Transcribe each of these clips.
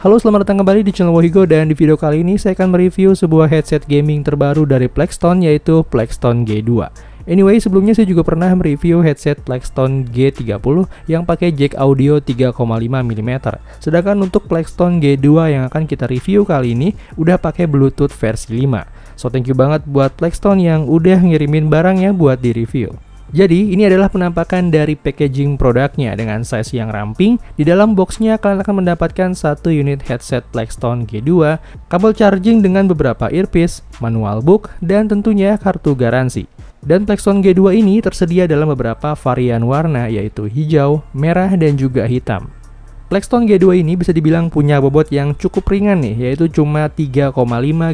Halo, selamat datang kembali di channel Wohigo, dan di video kali ini saya akan mereview sebuah headset gaming terbaru dari Plextone, yaitu Plextone G2. Anyway, sebelumnya saya juga pernah mereview headset Plextone G30 yang pakai jack audio 3,5 mm. Sedangkan untuk Plextone G2 yang akan kita review kali ini udah pakai Bluetooth versi 5. So thank you banget buat Plextone yang udah ngirimin barangnya buat di review. Jadi ini adalah penampakan dari packaging produknya dengan size yang ramping. Di dalam boxnya kalian akan mendapatkan satu unit headset Plextone G2, kabel charging dengan beberapa earpiece, manual book, dan tentunya kartu garansi. Dan Plextone G2 ini tersedia dalam beberapa varian warna, yaitu hijau, merah, dan juga hitam. Plextone G2 ini bisa dibilang punya bobot yang cukup ringan nih, yaitu cuma 3,5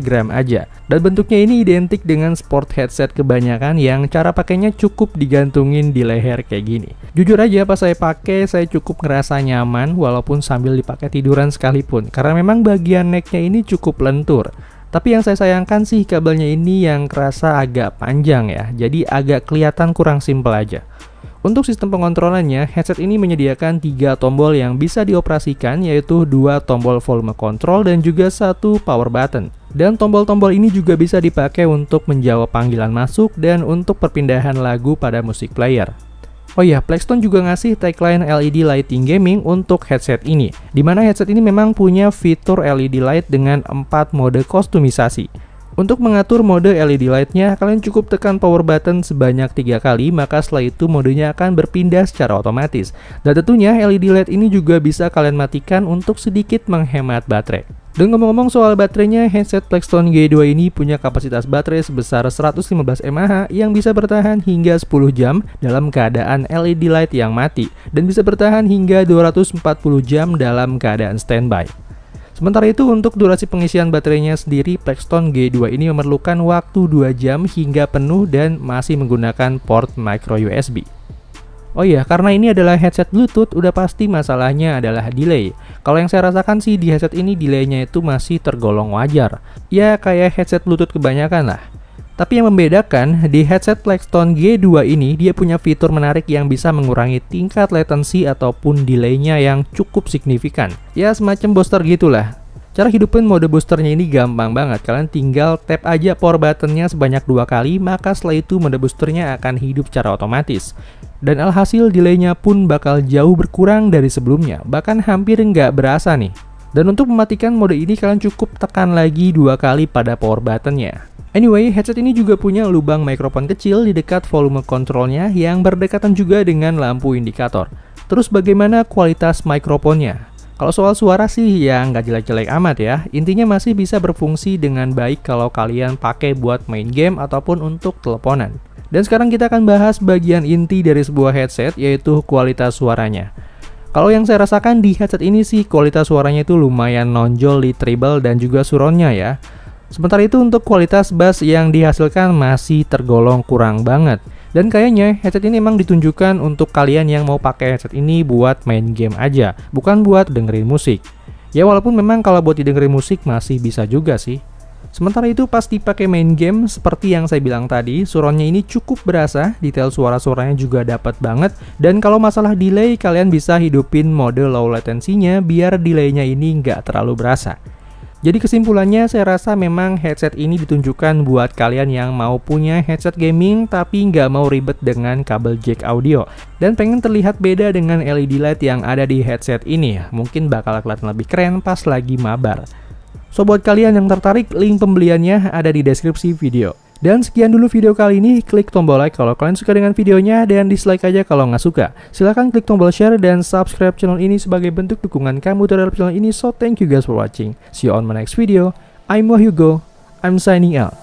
gram aja. Dan bentuknya ini identik dengan sport headset kebanyakan yang cara pakainya cukup digantungin di leher kayak gini. Jujur aja pas saya pakai, saya cukup ngerasa nyaman walaupun sambil dipakai tiduran sekalipun, karena memang bagian necknya ini cukup lentur. Tapi yang saya sayangkan sih kabelnya ini yang kerasa agak panjang ya, jadi agak kelihatan kurang simpel aja. Untuk sistem pengontrolannya, headset ini menyediakan 3 tombol yang bisa dioperasikan, yaitu 2 tombol volume control dan juga 1 power button. Dan tombol-tombol ini juga bisa dipakai untuk menjawab panggilan masuk dan untuk perpindahan lagu pada musik player. Oh iya, Plextone juga ngasih tagline LED Lighting Gaming untuk headset ini, dimana headset ini memang punya fitur LED light dengan 4 mode kostumisasi. Untuk mengatur mode LED light-nya, kalian cukup tekan power button sebanyak 3 kali, maka setelah itu modenya akan berpindah secara otomatis. Dan tentunya LED light ini juga bisa kalian matikan untuk sedikit menghemat baterai. Dan ngomong-ngomong soal baterainya, headset Plextone G2 ini punya kapasitas baterai sebesar 115 mAh yang bisa bertahan hingga 10 jam dalam keadaan LED light yang mati, dan bisa bertahan hingga 240 jam dalam keadaan standby. Sementara itu untuk durasi pengisian baterainya sendiri, Plextone G2 ini memerlukan waktu 2 jam hingga penuh dan masih menggunakan port micro USB. Oh iya, karena ini adalah headset Bluetooth, udah pasti masalahnya adalah delay. Kalau yang saya rasakan sih di headset ini delaynya itu masih tergolong wajar. Ya kayak headset Bluetooth kebanyakan lah. Tapi yang membedakan, di headset Plextone G2 ini dia punya fitur menarik yang bisa mengurangi tingkat latency ataupun delaynya yang cukup signifikan. Ya semacam booster gitulah. Cara hidupin mode boosternya ini gampang banget. Kalian tinggal tap aja power buttonnya sebanyak 2 kali, maka setelah itu mode boosternya akan hidup secara otomatis. Dan alhasil delaynya pun bakal jauh berkurang dari sebelumnya, bahkan hampir nggak berasa nih. Dan untuk mematikan mode ini kalian cukup tekan lagi 2 kali pada power buttonnya. Anyway, headset ini juga punya lubang mikrofon kecil di dekat volume kontrolnya yang berdekatan juga dengan lampu indikator. Terus bagaimana kualitas mikrofonnya? Kalau soal suara sih ya nggak jelek-jelek amat ya. Intinya masih bisa berfungsi dengan baik kalau kalian pakai buat main game ataupun untuk teleponan. Dan sekarang kita akan bahas bagian inti dari sebuah headset, yaitu kualitas suaranya. Kalau yang saya rasakan di headset ini sih kualitas suaranya itu lumayan nonjol di treble dan juga surroundnya ya. Sementara itu untuk kualitas bass yang dihasilkan masih tergolong kurang banget. Dan kayaknya headset ini emang ditunjukkan untuk kalian yang mau pakai headset ini buat main game aja, bukan buat dengerin musik. Ya walaupun memang kalau buat didengerin musik masih bisa juga sih. Sementara itu pas dipakai main game, seperti yang saya bilang tadi, surroundnya ini cukup berasa, detail suara-suaranya juga dapat banget. Dan kalau masalah delay, kalian bisa hidupin mode low latency-nya biar delaynya ini nggak terlalu berasa. Jadi kesimpulannya, saya rasa memang headset ini ditunjukkan buat kalian yang mau punya headset gaming tapi nggak mau ribet dengan kabel jack audio dan pengen terlihat beda dengan LED light yang ada di headset ini. Mungkin bakal kelihatan lebih keren pas lagi mabar. So buat kalian yang tertarik, link pembeliannya ada di deskripsi video. Dan sekian dulu video kali ini. Klik tombol like kalau kalian suka dengan videonya, dan dislike aja kalau nggak suka. Silahkan klik tombol share dan subscribe channel ini sebagai bentuk dukungan kamu terhadap channel ini. So thank you guys for watching. See you on my next video. I'm Wohigo. I'm signing out.